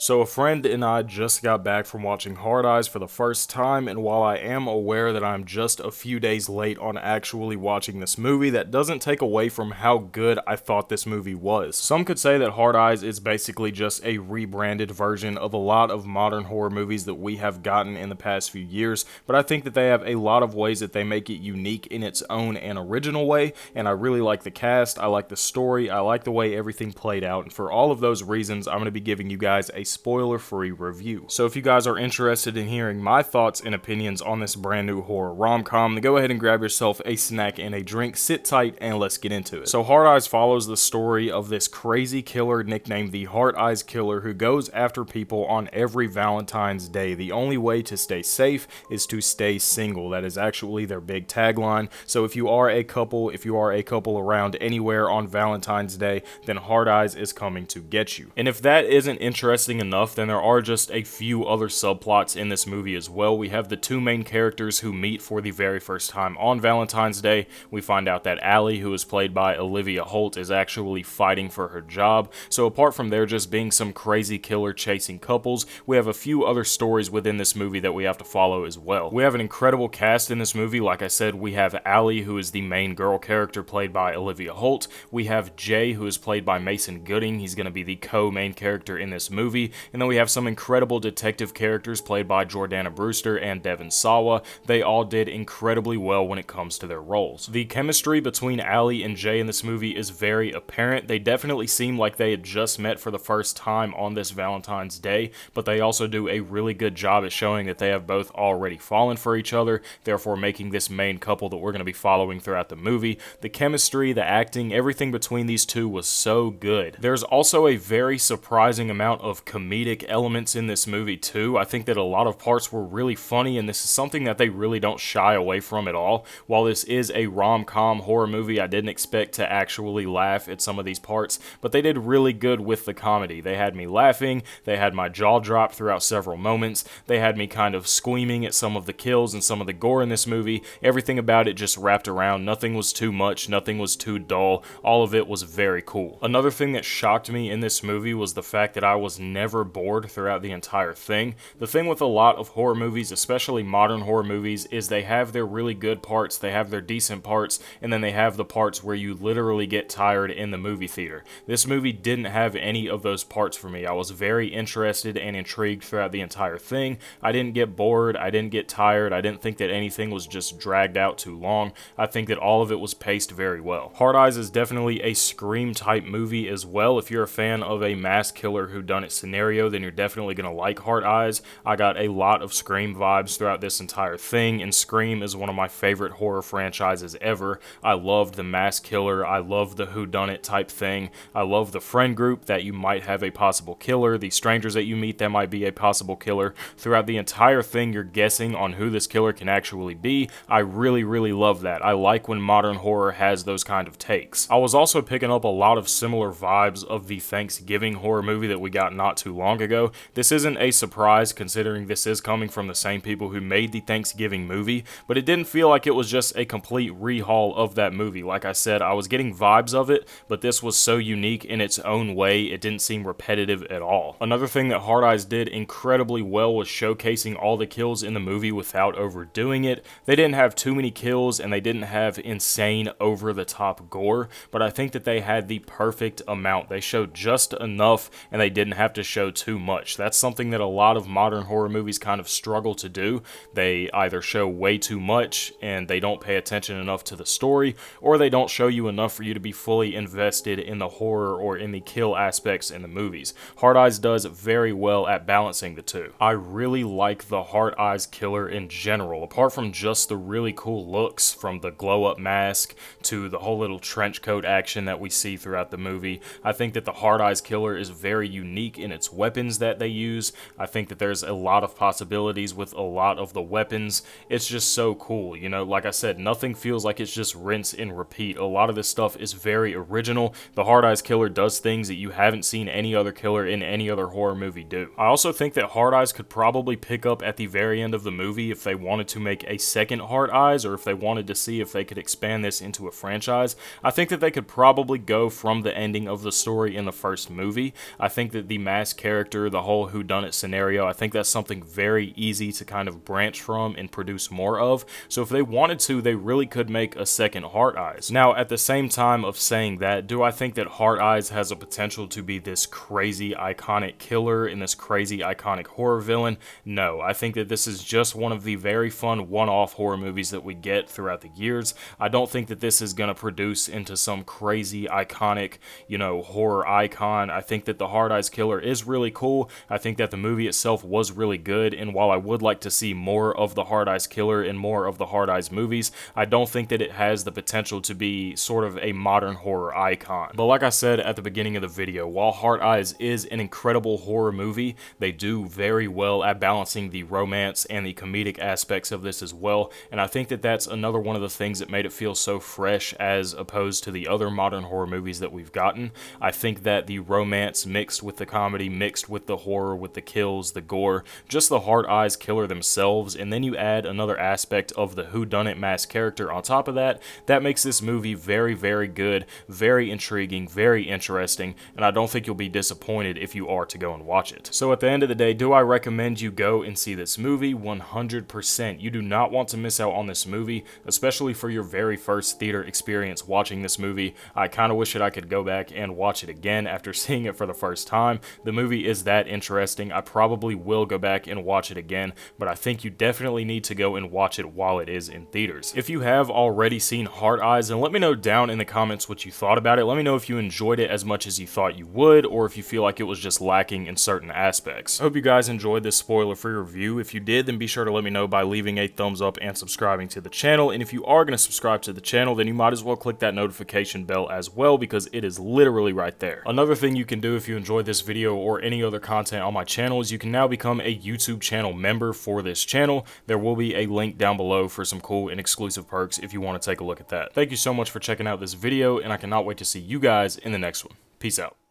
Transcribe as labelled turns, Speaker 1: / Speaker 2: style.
Speaker 1: So a friend and I just got back from watching Hard Eyes for the first time, and while I am aware that I'm just a few days late on actually watching this movie, that doesn't take away from how good I thought this movie was. Some could say that Hard Eyes is basically just a rebranded version of a lot of modern horror movies that we have gotten in the past few years, but I think that they have a lot of ways that they make it unique in its own and original way, and I really like the cast, I like the story, I like the way everything played out, and for all of those reasons, I'm going to be giving you guys a spoiler-free review. So if you guys are interested in hearing my thoughts and opinions on this brand new horror rom-com, then go ahead and grab yourself a snack and a drink, sit tight, and let's get into it. So Hard Eyes follows the story of this crazy killer nicknamed the Heart Eyes Killer who goes after people on every Valentine's Day. The only way to stay safe is to stay single. That is actually their big tagline. So if you are a couple around anywhere on Valentine's Day, then Hard Eyes is coming to get you. And if that isn't interesting enough, then there are just a few other subplots in this movie as well. We have the two main characters who meet for the very first time on Valentine's Day. We find out that Allie, who is played by Olivia Holt, is actually fighting for her job. So apart from there just being some crazy killer chasing couples, we have a few other stories within this movie that we have to follow as well. We have an incredible cast in this movie. Like I said, we have Allie, who is the main girl character played by Olivia Holt. We have Jay, who is played by Mason Gooding. He's going to be the co-main character in this movie. And then we have some incredible detective characters played by Jordana Brewster and Devon Sawa. They all did incredibly well when it comes to their roles. The chemistry between Allie and Jay in this movie is very apparent. They definitely seem like they had just met for the first time on this Valentine's Day, but they also do a really good job at showing that they have both already fallen for each other, therefore making this main couple that we're going to be following throughout the movie. The chemistry, the acting, everything between these two was so good. There's also a very surprising amount of comedic elements in this movie too. I think that a lot of parts were really funny, and this is something that they really don't shy away from at all. While this is a rom-com horror movie, I didn't expect to actually laugh at some of these parts, but they did really good with the comedy. They had me laughing, they had my jaw drop throughout several moments, they had me kind of squeaming at some of the kills and some of the gore in this movie. Everything about it just wrapped around. Nothing was too much, nothing was too dull. All of it was very cool. Another thing that shocked me in this movie was the fact that I was never bored throughout the entire thing. The thing with a lot of horror movies, especially modern horror movies, is they have their really good parts, they have their decent parts, and then they have the parts where you literally get tired in the movie theater. This movie didn't have any of those parts for me. I was very interested and intrigued throughout the entire thing. I didn't get bored, I didn't get tired, I didn't think that anything was just dragged out too long. I think that all of it was paced very well. Hard Eyes is definitely a Scream type movie as well. If you're a fan of a mass killer whodunit scenario, then you're definitely going to like Hard Eyes. I got a lot of Scream vibes throughout this entire thing, and Scream is one of my favorite horror franchises ever. I loved the mass killer, I love the whodunit type thing, I love the friend group that you might have a possible killer, the strangers that you meet that might be a possible killer. Throughout the entire thing, you're guessing on who this killer can actually be. I really love that. I like when modern horror has those kind of takes. I was also picking up a lot of similar vibes of the Thanksgiving horror movie that we got not too long ago. This isn't a surprise considering this is coming from the same people who made the Thanksgiving movie, but it didn't feel like it was just a complete rehaul of that movie. Like I said, I was getting vibes of it, but this was so unique in its own way, it didn't seem repetitive at all. Another thing that Hard Eyes did incredibly well was showcasing all the kills in the movie without overdoing it. They didn't have too many kills, and they didn't have insane over-the-top gore, but I think that they had the perfect amount. They showed just enough, and they didn't have to show too much. That's something that a lot of modern horror movies kind of struggle to do. They either show way too much, and they don't pay attention enough to the story, or they don't show you enough for you to be fully invested in the horror or in the kill aspects in the movies. Hard Eyes does very well at balancing the two. I really like the Heart Eyes Killer in general. Apart from just the really cool looks, from the glow-up mask to the whole little trench coat action that we see throughout the movie, I think that the Hard Eyes Killer is very unique in its weapons that they use. I think that there's a lot of possibilities with a lot of the weapons. It's just so cool. You know, like I said, nothing feels like it's just rinse and repeat. A lot of this stuff is very original. The Hard Eyes Killer does things that you haven't seen any other killer in any other horror movie do. I also think that Hard Eyes could probably pick up at the very end of the movie if they wanted to make a second Hard Eyes, or if they wanted to see if they could expand this into a franchise. I think that they could probably go from the ending of the story in the first movie. I think that the mass masked character, the whole whodunit scenario. I think that's something very easy to kind of branch from and produce more of. So if they wanted to, they really could make a second Heart Eyes. Now, at the same time of saying that, do I think that Heart Eyes has a potential to be this crazy iconic killer and this crazy iconic horror villain? No, I think that this is just one of the very fun one-off horror movies that we get throughout the years. I don't think that this is going to produce into some crazy iconic, horror icon. I think that the Heart Eyes killer is really cool. I think that the movie itself was really good, and while I would like to see more of the Heart Eyes killer and more of the Heart Eyes movies, I don't think that it has the potential to be sort of a modern horror icon. But like I said at the beginning of the video, while Heart Eyes is an incredible horror movie, they do very well at balancing the romance and the comedic aspects of this as well, and I think that that's another one of the things that made it feel so fresh as opposed to the other modern horror movies that we've gotten. I think that the romance mixed with the comedy, mixed with the horror, with the kills, the gore, just the Heart Eyes killer themselves, and then you add another aspect of the whodunit masked character on top of that, that makes this movie very, very good, very intriguing, very interesting, and I don't think you'll be disappointed if you are to go and watch it. So at the end of the day, do I recommend you go and see this movie? 100%. You do not want to miss out on this movie, especially for your very first theater experience watching this movie. I kind of wish that I could go back and watch it again after seeing it for the first time. The movie is that interesting. I probably will go back and watch it again, but I think you definitely need to go and watch it while it is in theaters. If you have already seen Heart Eyes, then let me know down in the comments what you thought about it. Let me know if you enjoyed it as much as you thought you would, or if you feel like it was just lacking in certain aspects. I hope you guys enjoyed this spoiler-free review. If you did, then be sure to let me know by leaving a thumbs up and subscribing to the channel. And if you are going to subscribe to the channel, then you might as well click that notification bell as well, because it is literally right there. Another thing you can do if you enjoyed this video or any other content on my channel is you can now become a YouTube channel member for this channel. There will be a link down below for some cool and exclusive perks if you want to take a look at that. Thank you so much for checking out this video, and I cannot wait to see you guys in the next one. Peace out.